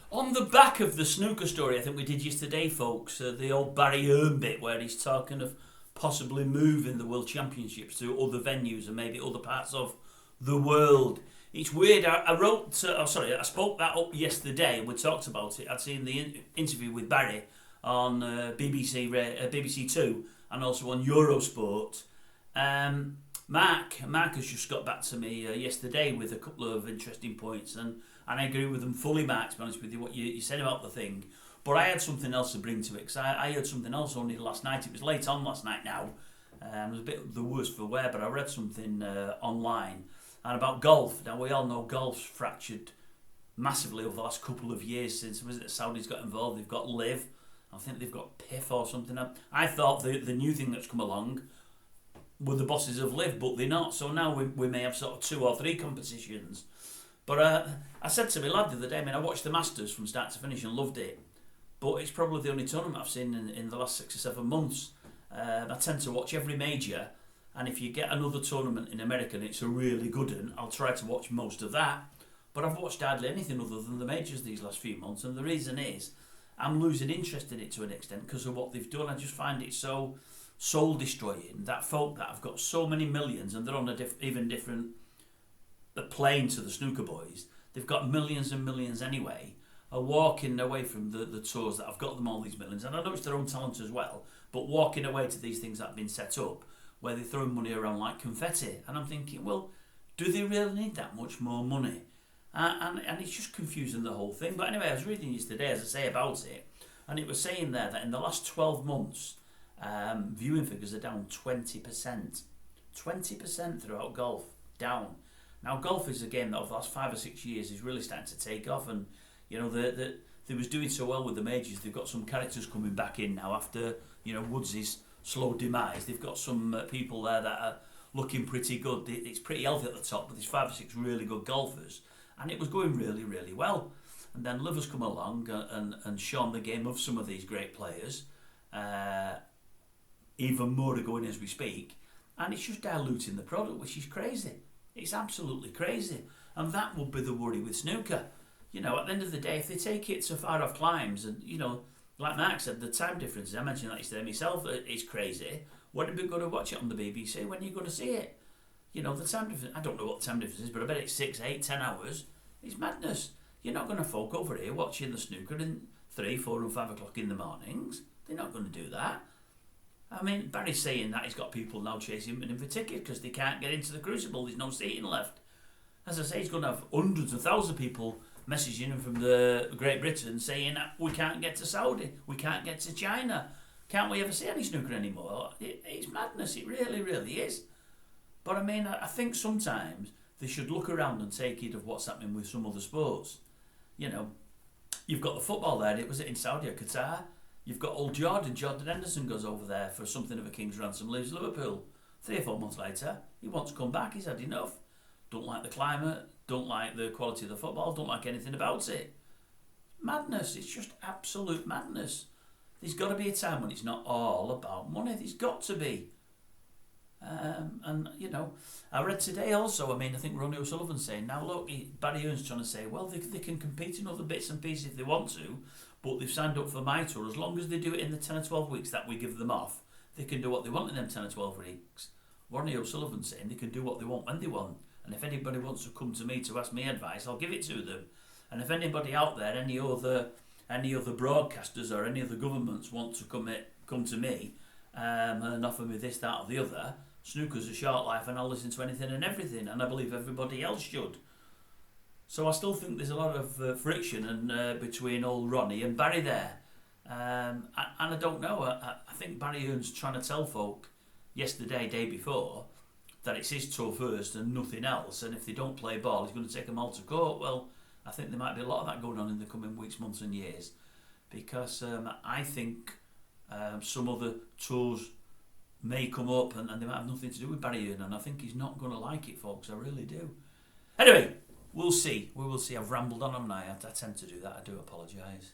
On the back of the snooker story I think we did yesterday, folks, the old Barry Hearn bit where he's talking of possibly moving the World Championships to other venues and maybe other parts of the world. It's weird. I spoke that up yesterday and we talked about it. I'd seen the interview with Barry on BBC Two and also on Eurosport. Mark has just got back to me yesterday with a couple of interesting points, and I agree with them fully, Mark, to be honest with you, what you said about the thing. But I had something else to bring to it, because I heard something else only last night. It was late on last night now. It was a bit the worse for wear, but I read something online and about golf. Now, we all know golf's fractured massively over the last couple of years since, was it, the Saudis got involved. They've got Liv. I think they've got PIF or something. I thought the new thing that's come along were the bosses of Liv, but they're not. So now we may have sort of 2 or 3 competitions. But I said to my lad the other day, I watched the Masters from start to finish and loved it. But it's probably the only tournament I've seen in the last 6 or 7 months. I tend to watch every major, and if you get another tournament in America and it's a really good one, I'll try to watch most of that. But I've watched hardly anything other than the majors these last few months, and the reason is I'm losing interest in it to an extent because of what they've done. I just find it so soul destroying that folk that have got so many millions, and they're on a even different plane to the snooker boys. They've got millions and millions anyway, are walking away from the tours that have got them all these millions, and I know it's their own talent as well, but walking away to these things that have been set up where they're throwing money around like confetti. And I'm thinking, well, do they really need that much more money? And it's just confusing the whole thing. But anyway, I was reading yesterday, as I say, about it, and it was saying there that in the last 12 months, viewing figures are down 20%. 20% throughout golf, down. Now, golf is a game that over the last 5 or 6 years is really starting to take off, and you know they was doing so well with the majors. They've got some characters coming back in now after Woods' slow demise. They've got some people there that are looking pretty good. It's pretty healthy at the top, but there's 5 or 6 really good golfers, and it was going really, really well. And then Liv has come along and shown the game of some of these great players. Even more are going as we speak, and it's just diluting the product, which is crazy. It's absolutely crazy, and that would be the worry with snooker. At the end of the day, if they take it to far off climes, and like Mark said, the time differences, I mentioned that yesterday myself, it's crazy. When are we going to watch it on the BBC? When are you going to see it? The time difference, I don't know what the time difference is, but I bet it's 6, 8, 10 hours. It's madness. You're not going to folk over here watching the snooker in 3, 4 and 5 o'clock in the mornings. They're not going to do that. I mean, Barry's saying that he's got people now chasing him for tickets because they can't get into the Crucible. There's no seating left. As I say, he's going to have hundreds of thousands of people messaging him from the Great Britain saying we can't get to Saudi, we can't get to China, can't we ever see any snooker anymore? It's madness, it really, really is. But I mean, I think sometimes they should look around and take heed of what's happening with some other sports. You've got the football there, was it in Saudi or Qatar? You've got old Jordan Henderson goes over there for something of a king's ransom, leaves Liverpool. 3 or 4 months later, he wants to come back, he's had enough. Don't like the climate, don't like the quality of the football, don't like anything about it. Madness, it's just absolute madness. There's got to be a time when it's not all about money, there's got to be. I read today also, I think Ronnie O'Sullivan's saying, now look, Barry Hearn's trying to say, well, they can compete in other bits and pieces if they want to, but they've signed up for my tour. As long as they do it in the 10 or 12 weeks that we give them off, they can do what they want in them 10 or 12 weeks. Ronnie O'Sullivan's saying they can do what they want when they want. And if anybody wants to come to me to ask me advice, I'll give it to them. And if anybody out there, any other broadcasters or any other governments want to come to me and offer me this, that or the other, snooker's a short life and I'll listen to anything and everything, and I believe everybody else should. So I still think there's a lot of friction between old Ronnie and Barry there. And I don't know, I think Barry Hearn's trying to tell folk yesterday, day before, that it's his tour first and nothing else, and if they don't play ball, he's going to take them all to court. Well, I think there might be a lot of that going on in the coming weeks, months and years, because I think some other tours may come up and they might have nothing to do with Barry Hearn, and I think he's not going to like it, folks. I really do. Anyway, we'll see. We will see. I've rambled on, haven't I? I tend to do that. I do apologise.